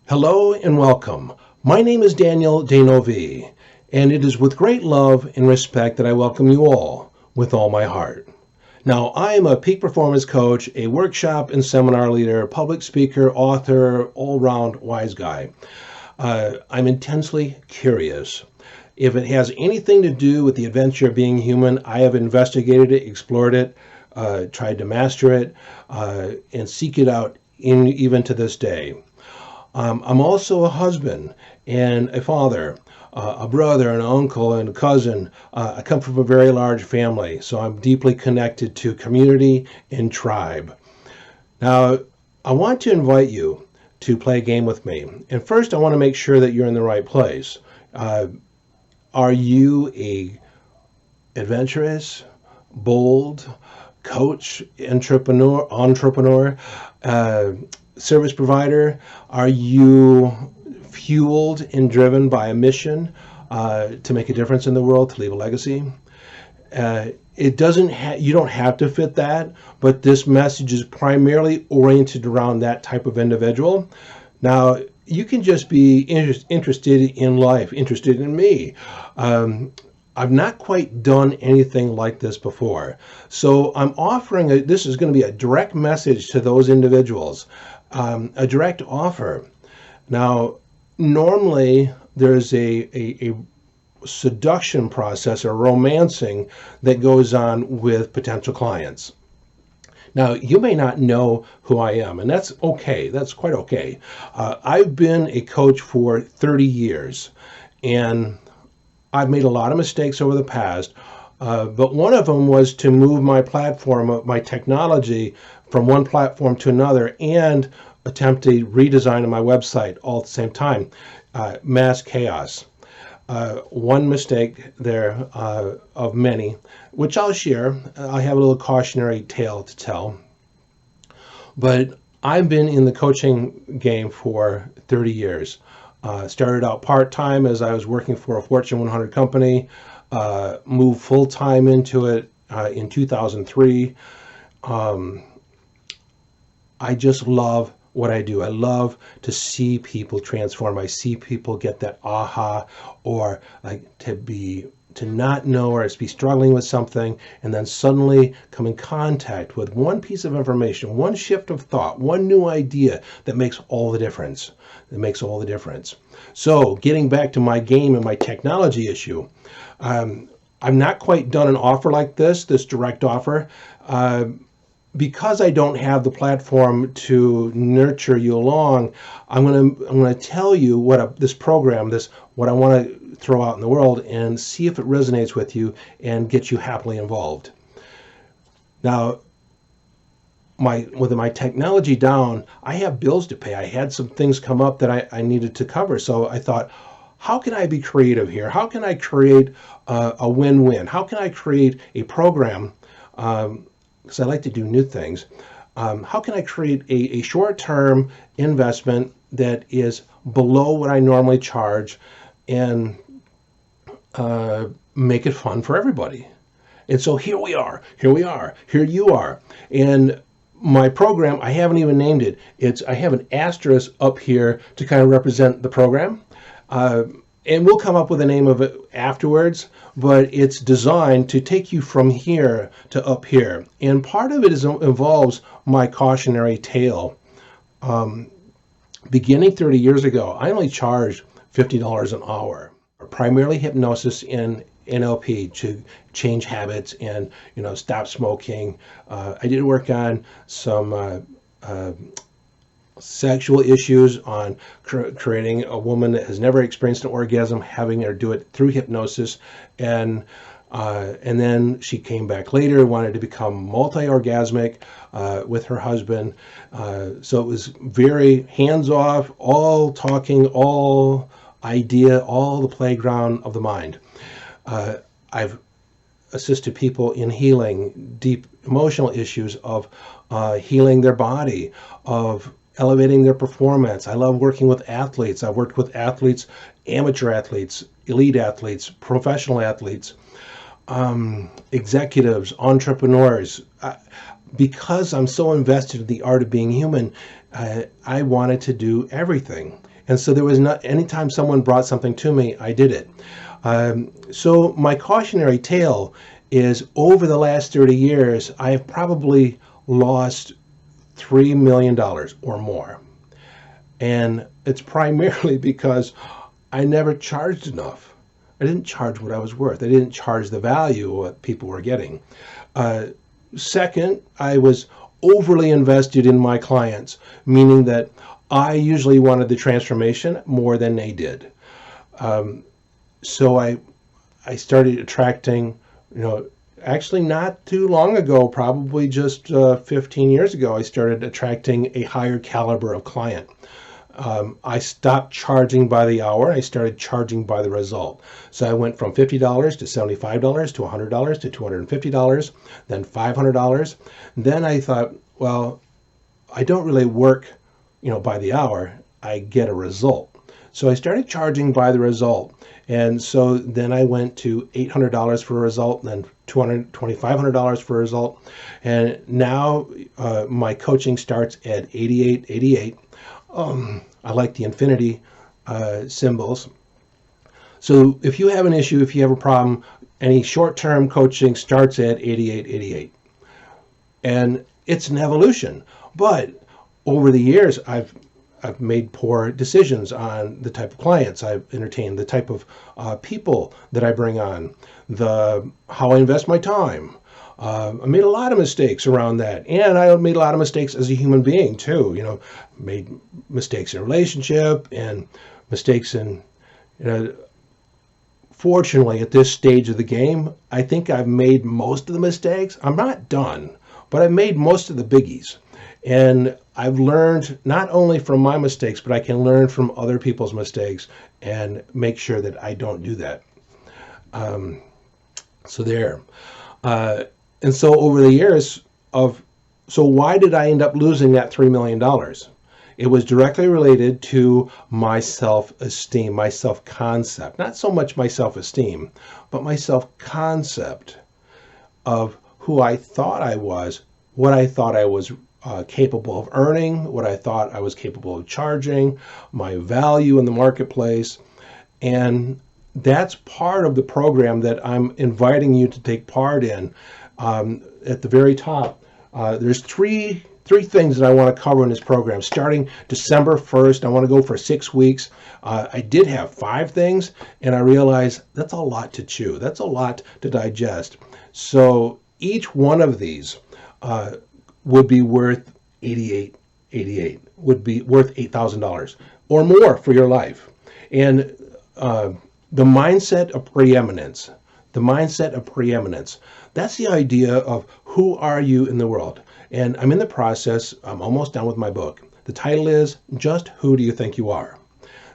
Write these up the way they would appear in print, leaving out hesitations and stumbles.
Hello and welcome. My name is Daniel Denovi, and it is with great love and respect that I welcome you all with all my heart. Now, I am a peak performance coach, a workshop and seminar leader, public speaker, author, all-round wise guy. I'm intensely curious. If it has anything to do with the adventure of being human, I have investigated it, explored it, tried to master it, and seek it out even to this day. I'm also a husband and a father, a brother, an uncle, and a cousin. I come from a very large family, so I'm deeply connected to community and tribe. Now, I want to invite you to play a game with me. And first, I want to make sure that you're in the right place. Are you a adventurous, bold coach, entrepreneur, service provider? Are you fueled and driven by a mission to make a difference in the world, to leave a legacy? You don't have to fit that, but this message is primarily oriented around that type of individual. Now, you can just be interested in life, interested in me. I've not quite done anything like this before. So I'm offering, this is going to be a direct message to those individuals, a direct offer. Now, normally there's a seduction process or romancing that goes on with potential clients. Now, you may not know who I am, and that's okay. That's quite okay. I've been a coach for 30 years, and I've made a lot of mistakes over the past, but one of them was to move my platform, my technology, from one platform to another and attempt a redesign of my website all at the same time. Mass chaos. One mistake there of many, which I'll share. I have a little cautionary tale to tell. But I've been in the coaching game for 30 years. Started out part-time as I was working for a Fortune 100 company, moved full-time into it in 2003. I just love what I do. I love to see people transform. I see people get that aha, or like to not know or to be struggling with something and then suddenly come in contact with one piece of information, one shift of thought, one new idea that makes all the difference. It makes all the difference. So getting back to my game and my technology issue, I've not quite done an offer like this direct offer. Because I don't have the platform to nurture you along, I'm gonna tell you what this program, what I want to throw out in the world, and see if it resonates with you and get you happily involved. Now, with my technology down, I have bills to pay. I had some things come up that I needed to cover, so I thought, how can I be creative here? How can I create a win-win? How can I create a program? Because I like to do new things. How can I create a short-term investment that is below what I normally charge and make it fun for everybody? And so here you are. And my program, I haven't even named it. I have an asterisk up here to kind of represent the program. And we'll come up with a name of it afterwards, but it's designed to take you from here to up here. And part of it involves my cautionary tale. Beginning 30 years ago, I only charged $50 an hour, primarily hypnosis and NLP to change habits and stop smoking. I did work on some sexual issues, on creating a woman that has never experienced an orgasm, having her do it through hypnosis, and then she came back later, wanted to become multi-orgasmic with her husband. So it was very hands-off, all talking, all idea, all the playground of the mind. I've assisted people in healing deep emotional issues, of healing their body, of elevating their performance. I love working with athletes. I've worked with athletes, amateur athletes, elite athletes, professional athletes, executives, entrepreneurs. Because I'm so invested in the art of being human, I wanted to do everything. And so there was not, anytime someone brought something to me, I did it. So my cautionary tale is, over the last 30 years, I have probably lost $3 million or more. And it's primarily because I never charged enough. I didn't charge what I was worth. I didn't charge the value of what people were getting. Second, I was overly invested in my clients, meaning that I usually wanted the transformation more than they did. So I started attracting, actually not too long ago, probably just 15 years ago, I started attracting a higher caliber of client. I stopped charging by the hour. I started charging by the result. So I went from $50 to $75 to $100 to $250, then $500. Then I thought, well, I don't really work, by the hour. I get a result. So I started charging by the result. And so then I went to $800 for a result, then $2,500 for a result. And now my coaching starts at $88.88. I like the infinity symbols. So if you have an issue, if you have a problem, any short-term coaching starts at $88.88. And it's an evolution. But over the years, I've made poor decisions on the type of clients I've entertained, the type of people that I bring on, how I invest my time. I made a lot of mistakes around that, and I made a lot of mistakes as a human being too. Made mistakes in relationship and mistakes in, fortunately at this stage of the game, I think I've made most of the mistakes. I'm not done, but I've made most of the biggies. And I've learned not only from my mistakes, but I can learn from other people's mistakes and make sure that I don't do that. So there. And so over the years so why did I end up losing that $3 million? It was directly related to my self-esteem, my self-concept. Not so much my self-esteem, but my self-concept of who I thought I was, what I thought I was capable of earning, what I thought I was capable of charging, my value in the marketplace. And that's part of the program that I'm inviting you to take part in. At the very top, there's three things that I want to cover in this program. Starting December 1st, I want to go for 6 weeks. I did have 5 things, and I realized that's a lot to chew. That's a lot to digest. So each one of these would be worth $88.88, would be worth $8,000 or more for your life. And the mindset of preeminence, that's the idea of who are you in the world. And I'm in the process, I'm almost done with my book. The title is Just Who Do You Think You Are?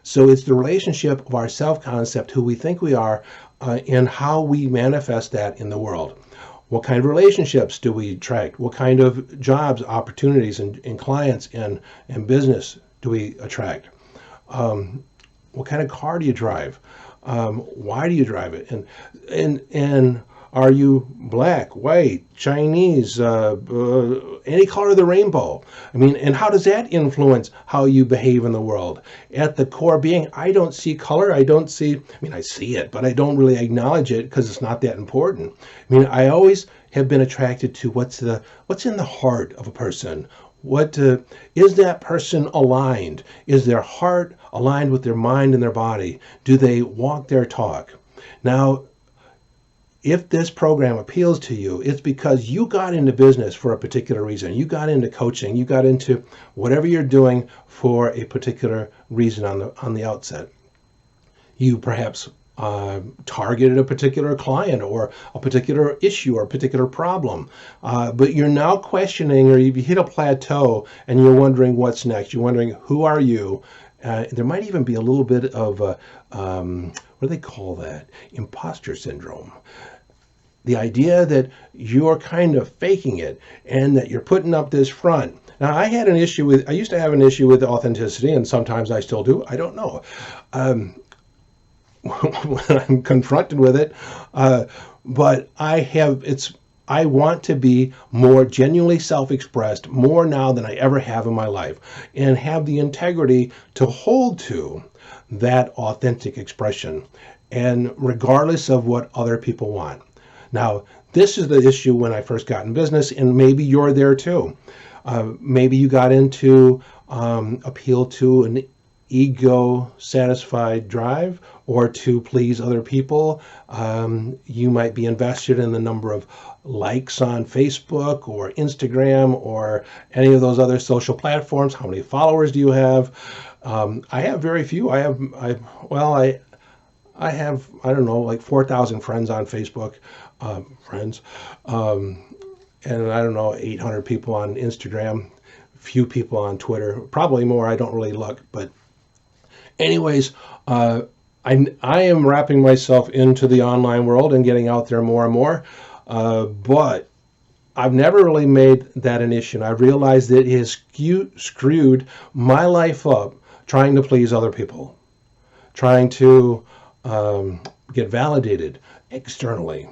So it's the relationship of our self-concept, who we think we are, and how we manifest that in the world. What kind of relationships do we attract? What kind of jobs, opportunities, and clients and business do we attract? What kind of car do you drive? Why do you drive it? And are you black, white, Chinese, any color of the rainbow? And how does that influence how you behave in the world? At the core being, I don't see color. I see it, but I don't really acknowledge it because it's not that important. I always have been attracted to what's in the heart of a person. What is that person aligned? Is their heart aligned with their mind and their body? Do they walk their talk? Now, if this program appeals to you, it's because you got into business for a particular reason. You got into coaching. You got into whatever you're doing for a particular reason on the outset. You perhaps targeted a particular client or a particular issue or a particular problem, but you're now questioning, or you've hit a plateau and you're wondering what's next. You're wondering, who are you? There might even be a little bit of what do they call that? Impostor syndrome. The idea that you're kind of faking it and that you're putting up this front. Now, I used to have an issue with authenticity, and sometimes I still do. I don't know. When I'm confronted with it, but it's I want to be more genuinely self-expressed, more now than I ever have in my life, and have the integrity to hold to that authentic expression, and regardless of what other people want. Now, this is the issue when I first got in business, and maybe you're there too. Maybe you got into appeal to an ego-satisfied drive or to please other people. You might be invested in the number of likes on Facebook or Instagram or any of those other social platforms. How many followers do you have? I have very few. I have, I don't know, like 4,000 friends on Facebook, and I don't know, 800 people on Instagram, few people on Twitter, probably more. I don't really look, but anyways, I am wrapping myself into the online world and getting out there more and more, but I've never really made that an issue. And I realized that it has screwed my life up trying to please other people, trying to get validated externally.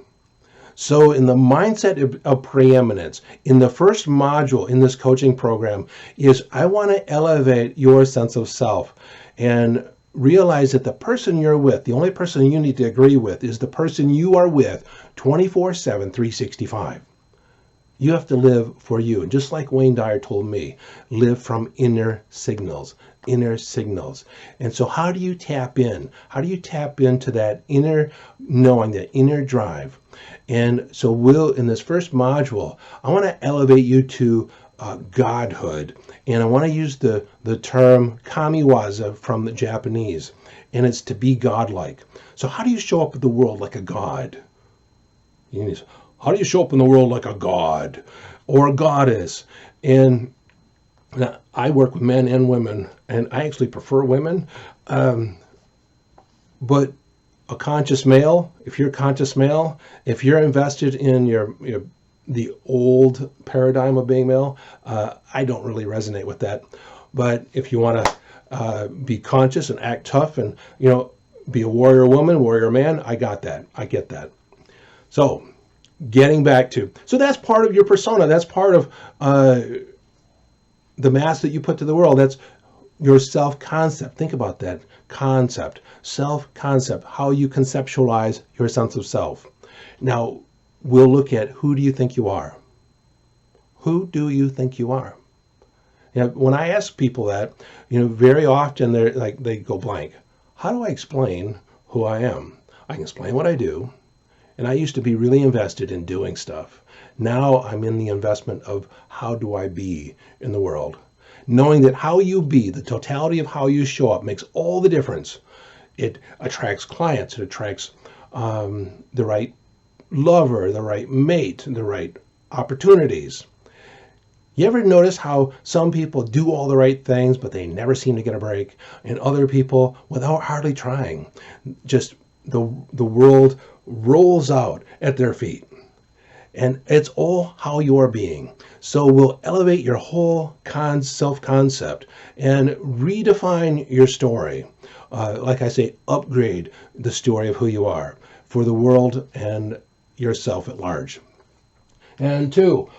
So in the mindset of preeminence, in the first module in this coaching program is I want to elevate your sense of self and realize that the person you're with, the only person you need to agree with, is the person you are with 24/7, 365. You have to live for you. And just like Wayne Dyer told me, live from inner signals. And so how do you tap in? How do you tap into that inner knowing, that inner drive? And so in this first module, I want to elevate you to godhood. And I want to use the term kamiwaza from the Japanese. And it's to be godlike. So how do you show up in the world like a god? How do you show up in the world like a god or a goddess? And now, I work with men and women, and I actually prefer women. But a conscious male, if you're a conscious male, if you're invested in the old paradigm of being male, I don't really resonate with that. But if you want to be conscious and act tough and be a warrior woman, warrior man, I got that. I get that. So getting back to, so that's part of your persona. That's part of the mask that you put to the world. That's your self-concept. Think about that. Concept. Self-concept. How you conceptualize your sense of self. Now, we'll look at who do you think you are? Who do you think you are? When I ask people that, very often they go blank. How do I explain who I am? I can explain what I do. And I used to be really invested in doing stuff. Now I'm in the investment of how do I be in the world? Knowing that how you be, the totality of how you show up, makes all the difference. It attracts clients. It attracts the right lover, the right mate, the right opportunities. You ever notice how some people do all the right things, but they never seem to get a break? And other people, without hardly trying, just the world rolls out at their feet. And it's all how you are being. So we'll elevate your whole self-concept and redefine your story. Like I say, upgrade the story of who you are for the world and yourself at large. And two,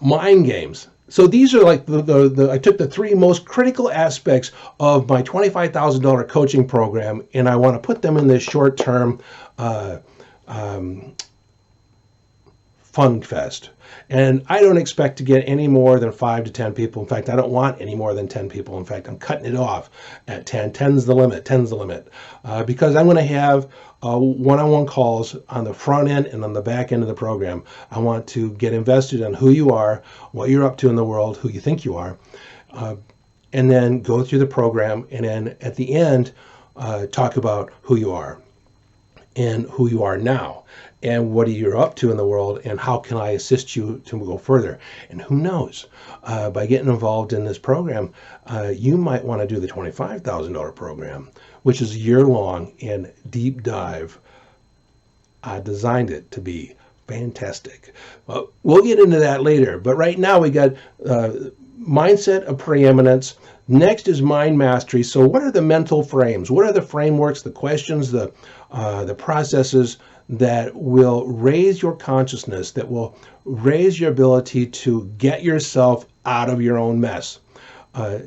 mind games. So these are like I took the three most critical aspects of my $25,000 coaching program, and I want to put them in this short-term fun fest. And I don't expect to get any more than 5 to 10 people. In fact, I don't want any more than 10 people. In fact, I'm cutting it off at 10. 10's the limit. 10's the limit. Because I'm going to have one-on-one calls on the front end and on the back end of the program. I want to get invested in who you are, what you're up to in the world, who you think you are, and then go through the program. And then at the end, talk about who you are and who you are now. And what are you up to in the world, and how can I assist you to go further? And who knows, by getting involved in this program, you might want to do the $25,000 program, which is year-long and deep dive. I designed it to be fantastic. We'll get into that later. But right now we got mindset of preeminence. Next is mind mastery. So what are the mental frames? What are the frameworks, the questions, the processes that will raise your consciousness, that will raise your ability to get yourself out of your own mess?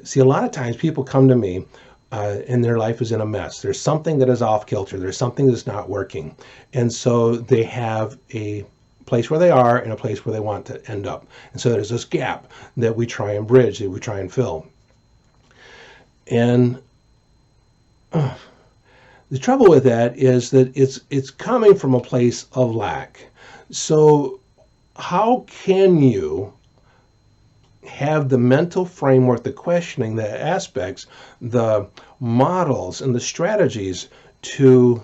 See, a lot of times people come to me and their life is in a mess. There's something that is off kilter. There's something that's not working. And so they have a place where they are and a place where they want to end up. And so there's this gap that we try and bridge, that we try and fill. And the trouble with that is that it's coming from a place of lack. So how can you have the mental framework, the questioning, the aspects, the models, and the strategies to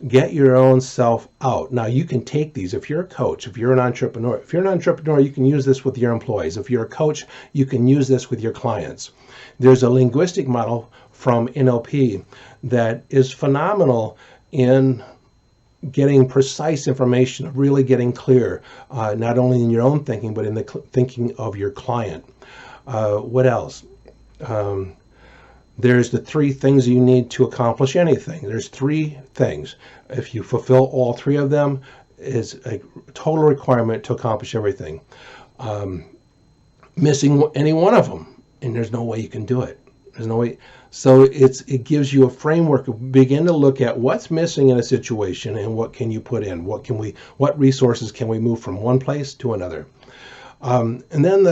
get your own self out? Now, you can take these if you're a coach, if you're an entrepreneur. If you're an entrepreneur, you can use this with your employees. If you're a coach, you can use this with your clients. There's a linguistic model from NLP that is phenomenal in getting precise information, really getting clear, not only in your own thinking, but in the thinking of your client. What else? There's the 3 things you need to accomplish anything. There's 3 things. If you fulfill all 3 of them, it's a total requirement to accomplish everything. Missing any one of them, and there's no way you can do it. There's no way. So it gives you a framework. Begin to look at what's missing in a situation and what can you put in. What resources can we move from one place to another? And then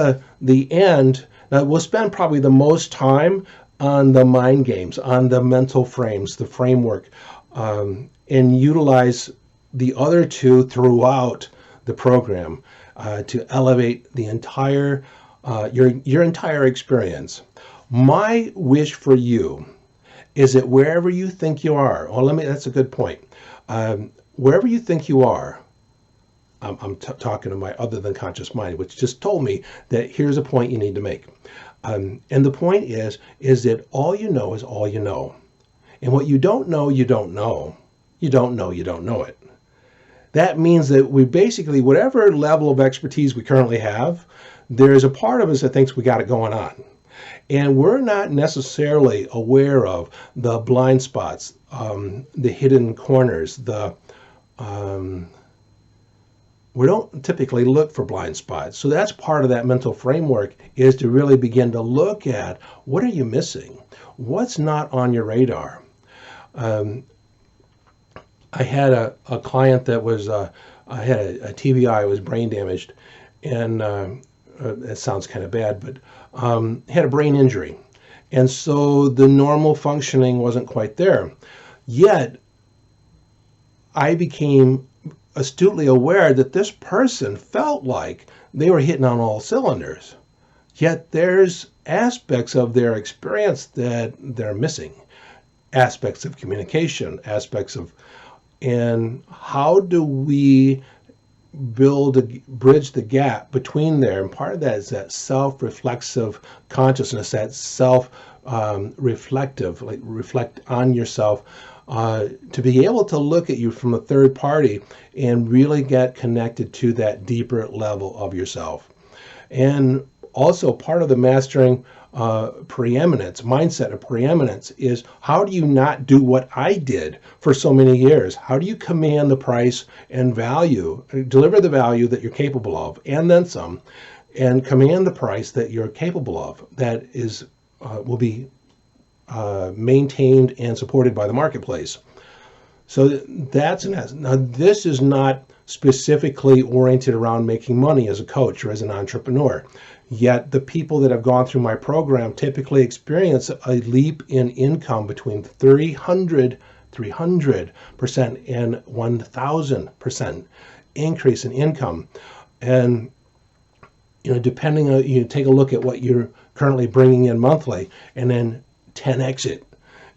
the end. Now we'll spend probably the most time on the mind games, on the mental frames, the framework, and utilize the other 2 throughout the program to elevate the entire your entire experience. My wish for you is that wherever you think you are, that's a good point. Wherever you think you are, I'm talking to my other than conscious mind, which just told me that here's a point you need to make. And the point is that all you know is all you know. And what you don't know, you don't know. You don't know, you don't know it. That means that we basically, whatever level of expertise we currently have, there's a part of us that thinks we got it going on. And we're not necessarily aware of the blind spots, the hidden corners, we don't typically look for blind spots. So that's part of that mental framework, is to really begin to look at what are you missing? What's not on your radar? I had a client that was, I had a TBI, was brain damaged, and that sounds kind of bad, but had a brain injury. And so the normal functioning wasn't quite there. Yet, I became astutely aware that this person felt like they were hitting on all cylinders. Yet there's aspects of their experience that they're missing. Aspects of communication, and how do we bridge the gap between there? And part of that is that self-reflexive consciousness, that self-reflective, like reflect on yourself, to be able to look at you from a third party and really get connected to that deeper level of yourself. And also part of the mastering preeminence, mindset of preeminence, is how do you not do what I did for so many years? How do you command the price and value, deliver the value that you're capable of, and then some, and command the price that you're capable of, that is will be maintained and supported by the marketplace. So that's an essence. Now, this is not specifically oriented around making money as a coach or as an entrepreneur. Yet the people that have gone through my program typically experience a leap in income between 300% and 1,000% increase in income. And depending on, you take a look at what you're currently bringing in monthly, and then 10x it,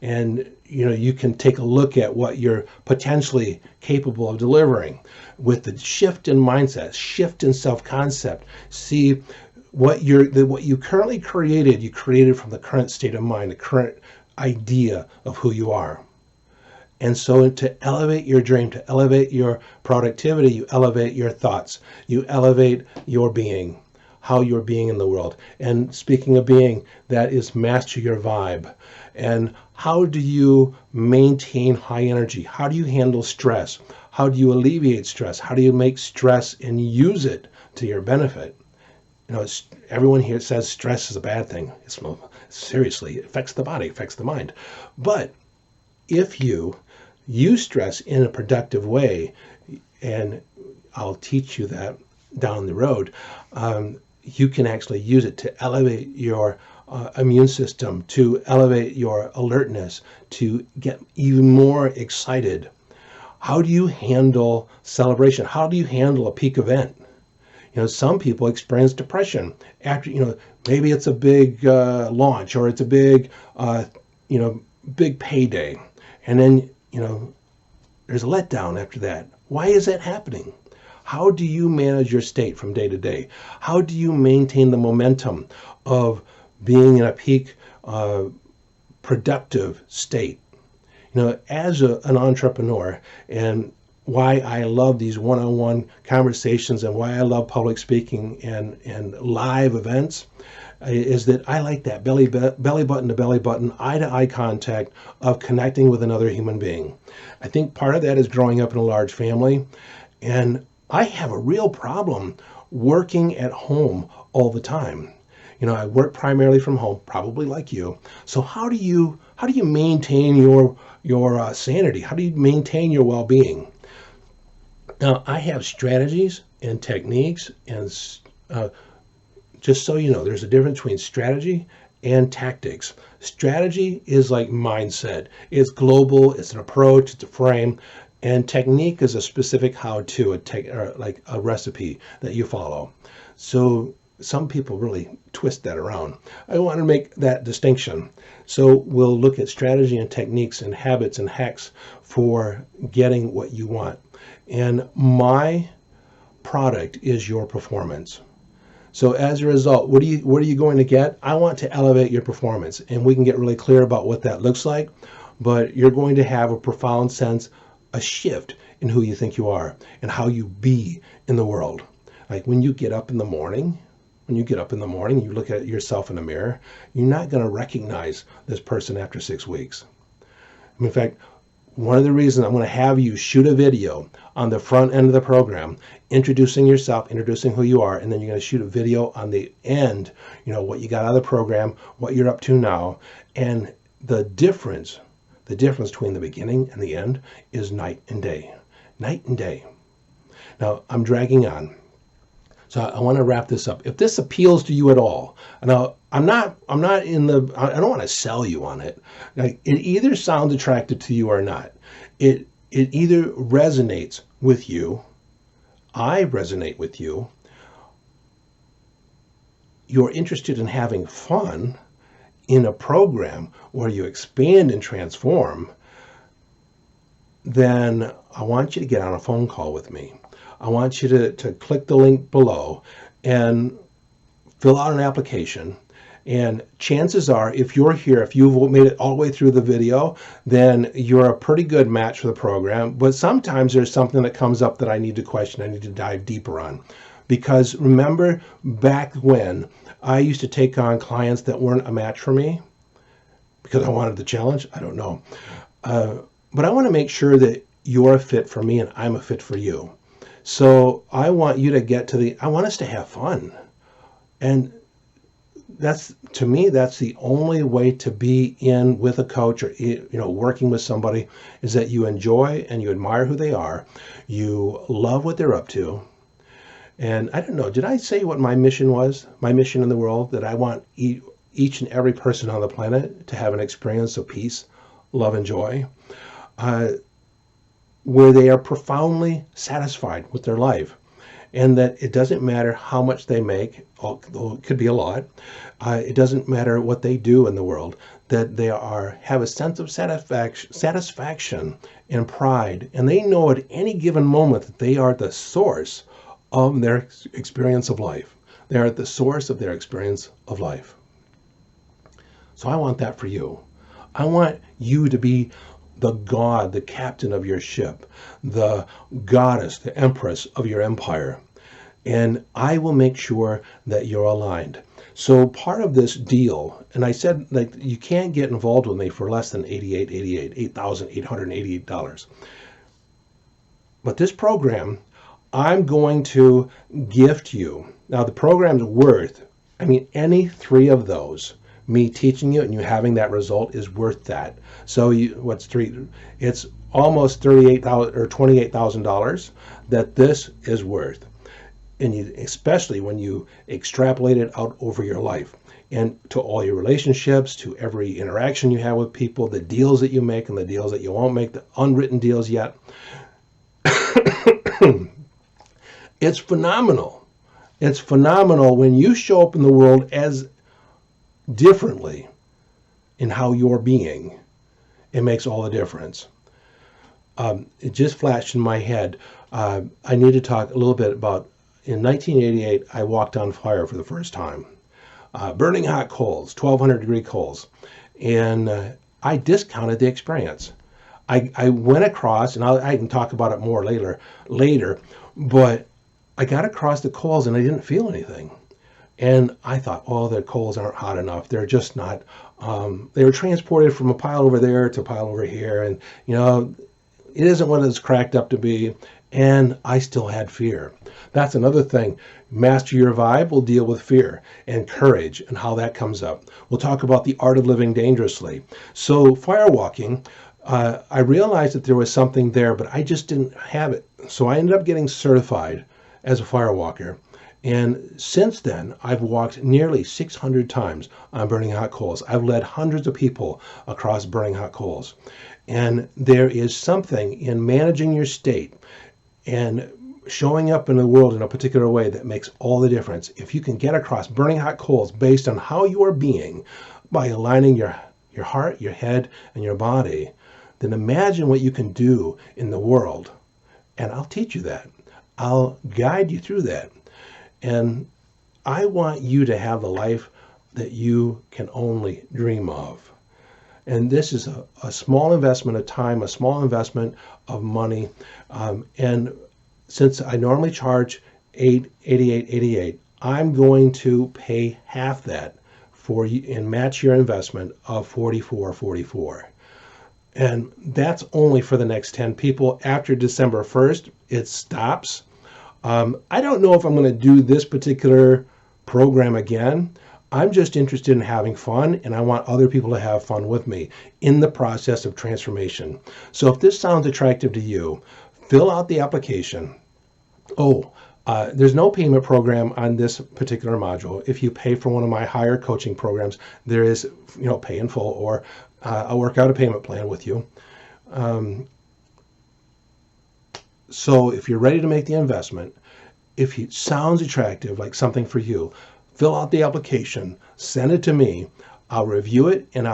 and you can take a look at what you're potentially capable of delivering with the shift in mindset, shift in self-concept. See what you currently created. You created from the current state of mind, the current idea of who you are. And so to elevate your dream, to elevate your productivity, you elevate your thoughts, you elevate your being. how you're being in the world. And speaking of being, that is master your vibe. And how do you maintain high energy? How do you handle stress? How do you alleviate stress? How do you make stress and use it to your benefit? Everyone here says stress is a bad thing. Seriously, it affects the body, it affects the mind. But if you use stress in a productive way, and I'll teach you that down the road, you can actually use it to elevate your immune system, to elevate your alertness, to get even more excited. How do you handle celebration? How do you handle a peak event? Some people experience depression after, maybe it's a big launch, or it's a big, big payday. And then, there's a letdown after that. Why is that happening? How do you manage your state from day to day? How do you maintain the momentum of being in a peak productive state? As an entrepreneur, and why I love these one-on-one conversations and why I love public speaking and live events is that I like that belly button to belly button, eye to eye contact of connecting with another human being. I think part of that is growing up in a large family, and I have a real problem working at home all the time. I work primarily from home, probably like you. So how do you maintain your sanity? How do you maintain your well-being? Now, I have strategies and techniques, and just so you know, there's a difference between strategy and tactics. Strategy is like mindset. It's global, it's an approach, it's a frame, and technique is a specific how-to, like a recipe that you follow. So some people really twist that around. I want to make that distinction. So we'll look at strategy and techniques and habits and hacks for getting what you want. And my product is your performance. So as a result, what are you going to get? I want to elevate your performance, and we can get really clear about what that looks like, but you're going to have a profound sense, a shift in who you think you are and how you be in the world. Like when you get up in the morning, you look at yourself in the mirror, you're not going to recognize this person after 6 weeks. In fact, one of the reasons I'm going to have you shoot a video on the front end of the program, introducing yourself, introducing who you are, and then you're going to shoot a video on the end, what you got out of the program, what you're up to now, and the difference between the beginning and the end is night and day. Night and day. Now, I'm dragging on. So I want to wrap this up. If this appeals to you at all, now I don't want to sell you on it. Like, it either sounds attractive to you or not. It either resonates with you. I resonate with you. You're interested in having fun in a program where you expand and transform. Then I want you to get on a phone call with me. I want you to click the link below and fill out an application. And chances are, if you're here, if you've made it all the way through the video, then you're a pretty good match for the program. But sometimes there's something that comes up that I need to question, I need to dive deeper on. Because remember back when I used to take on clients that weren't a match for me because I wanted the challenge? I don't know. But I want to make sure that you're a fit for me and I'm a fit for you. So I want you to I want us to have fun. And to me, that's the only way to be in with a coach or, working with somebody, is that you enjoy and you admire who they are. You love what they're up to. And I don't know, did I say what my mission was? My mission in the world, that I want each and every person on the planet to have an experience of peace, love, and joy. Where they are profoundly satisfied with their life, and that it doesn't matter how much they make, although it could be a lot. It doesn't matter what they do in the world, that they have a sense of satisfaction and pride, and they know at any given moment that they are the source of their experience of life. They are at the source of their experience of life. So I want that for you. I want you to be the god, the captain of your ship, the goddess, the empress of your empire. and I will make sure that you're aligned. So part of this deal, and I said, like, you can't get involved with me for less than $8,888. But this program, I'm going to gift you. Now the program's worth, I mean, any three of those, me teaching you and you having that result, is worth that. So what's three? It's almost $38,000 or $28,000 that this is worth. And especially when you extrapolate it out over your life and to all your relationships, to every interaction you have with people, the deals that you make and the deals that you won't make, the unwritten deals yet. It's phenomenal. It's phenomenal when you show up in the world as differently in how you're being. It makes all the difference. It just flashed in my head. I need to talk a little bit about, in 1988, I walked on fire for the first time. Burning hot coals, 1,200 degree coals. And I discounted the experience. I went across, and I can talk about it more later, but I got across the coals and I didn't feel anything. And I thought, oh, the coals aren't hot enough. They're just not. They were transported from a pile over there to a pile over here. And, it isn't what it's cracked up to be. And I still had fear. That's another thing. Master your vibe will deal with fear and courage and how that comes up. We'll talk about the art of living dangerously. So firewalking, I realized that there was something there, but I just didn't have it. So I ended up getting certified as a firewalker. And since then, I've walked nearly 600 times on burning hot coals. I've led hundreds of people across burning hot coals. And there is something in managing your state and showing up in the world in a particular way that makes all the difference. If you can get across burning hot coals based on how you are being by aligning your heart, your head, and your body, then imagine what you can do in the world. And I'll teach you that. I'll guide you through that. And I want you to have the life that you can only dream of. And this is a small investment of time, a small investment of money. And since I normally charge $88.88, I'm going to pay half that for you and match your investment of $44.44. And that's only for the next 10 people. After December 1st, it stops. I don't know if I'm going to do this particular program again. I'm just interested in having fun, and I want other people to have fun with me in the process of transformation. So if this sounds attractive to you, fill out the application. There's no payment program on this particular module. If you pay for one of my higher coaching programs, there is, pay in full, or I'll work out a payment plan with you. So if you're ready to make the investment, if it sounds attractive, like something for you, fill out the application, send it to me. I'll review it, and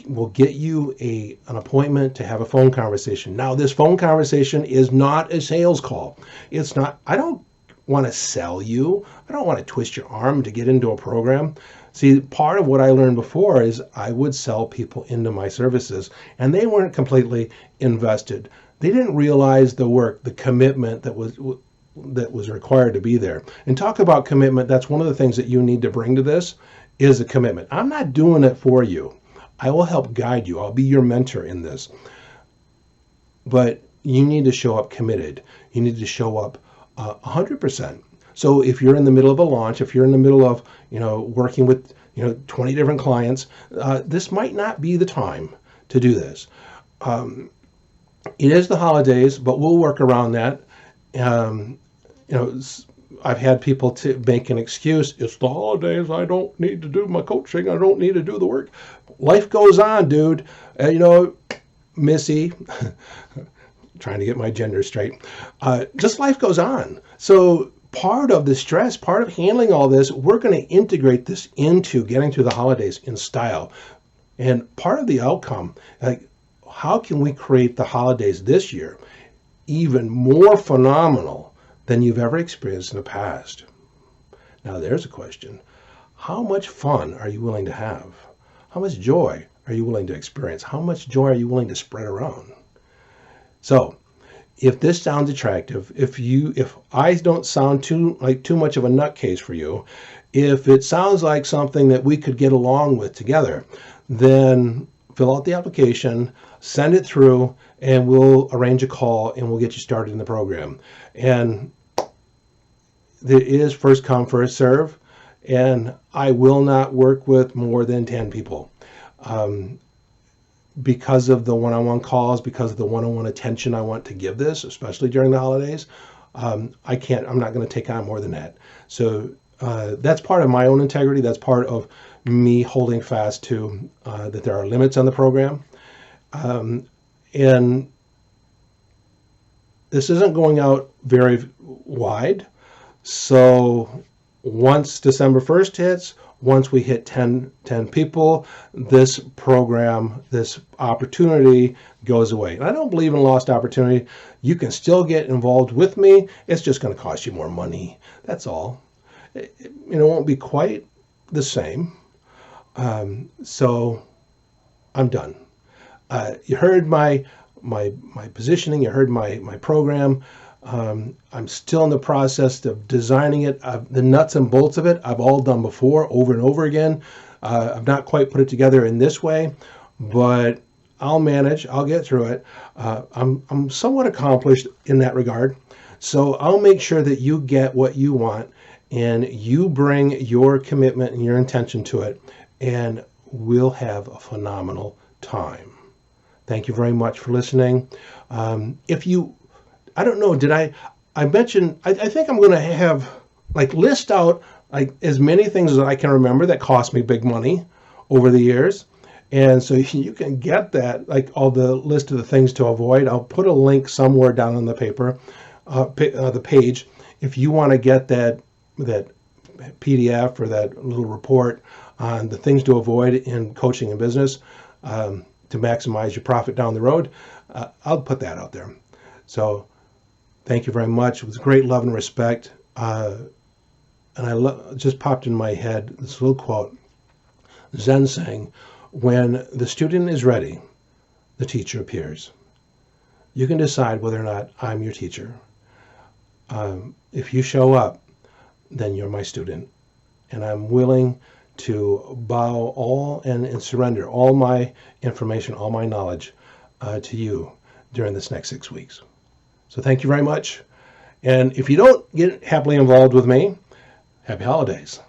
we'll get you an appointment to have a phone conversation. Now, this phone conversation is not a sales call. It's not. I don't want to sell you. I don't want to twist your arm to get into a program. See, part of what I learned before is I would sell people into my services, and they weren't completely invested. They didn't realize the work, the commitment that was required to be there. And talk about commitment, that's one of the things that you need to bring to this, is a commitment. I'm not doing it for you. I will help guide you. I'll be your mentor in this. But you need to show up committed. You need to show up 100%. So if you're in the middle of a launch, if you're in the middle of, working with, 20 different clients, this might not be the time to do this. It is the holidays, but we'll work around that. I've had people make an excuse. It's the holidays. I don't need to do my coaching. I don't need to do the work. Life goes on, dude. Missy, trying to get my gender straight. Just life goes on. So part of the stress, part of handling all this, we're going to integrate this into getting through the holidays in style. And part of the outcome, how can we create the holidays this year even more phenomenal than you've ever experienced in the past? Now there's a question. How much fun are you willing to have? How much joy are you willing to experience? How much joy are you willing to spread around? So if this sounds attractive, if I don't sound too much of a nutcase for you, if it sounds like something that we could get along with together, then fill out the application, send it through, and we'll arrange a call and we'll get you started in the program. And there is first come, first serve, and I will not work with more than 10 people. Because of the one-on-one calls, because of the one-on-one attention I want to give this, especially during the holidays, I'm not going to take on more than that. So that's part of my own integrity. That's part of me holding fast to that there are limits on the program. And this isn't going out very wide. So once December 1st hits, once we hit 10 people, this program, this opportunity goes away. And I don't believe in lost opportunity. You can still get involved with me. It's just going to cost you more money. That's all. It won't be quite the same. So I'm done. You heard my positioning. You heard my program. I'm still in the process of designing it. The nuts and bolts of it, I've all done before, over and over again. I've not quite put it together in this way, but I'll manage. I'll get through it. I'm somewhat accomplished in that regard. So I'll make sure that you get what you want and you bring your commitment and your intention to it, and we'll have a phenomenal time. Thank you very much for listening. I don't know, did I mentioned, I think I'm going to have, list out, as many things as I can remember that cost me big money over the years. And so you can get that, all the list of the things to avoid. I'll put a link somewhere down on the paper, the page, if you want to get that PDF or that little report on the things to avoid in coaching and business to maximize your profit down the road. I'll put that out there. So thank you very much. It was great love and respect. And just popped in my head this little quote. Zen saying, when the student is ready, the teacher appears. You can decide whether or not I'm your teacher. If you show up, then you're my student. And I'm willing to bow all and surrender all my information, all my knowledge to you during this next 6 weeks. So thank you very much. And if you don't get happily involved with me, happy holidays.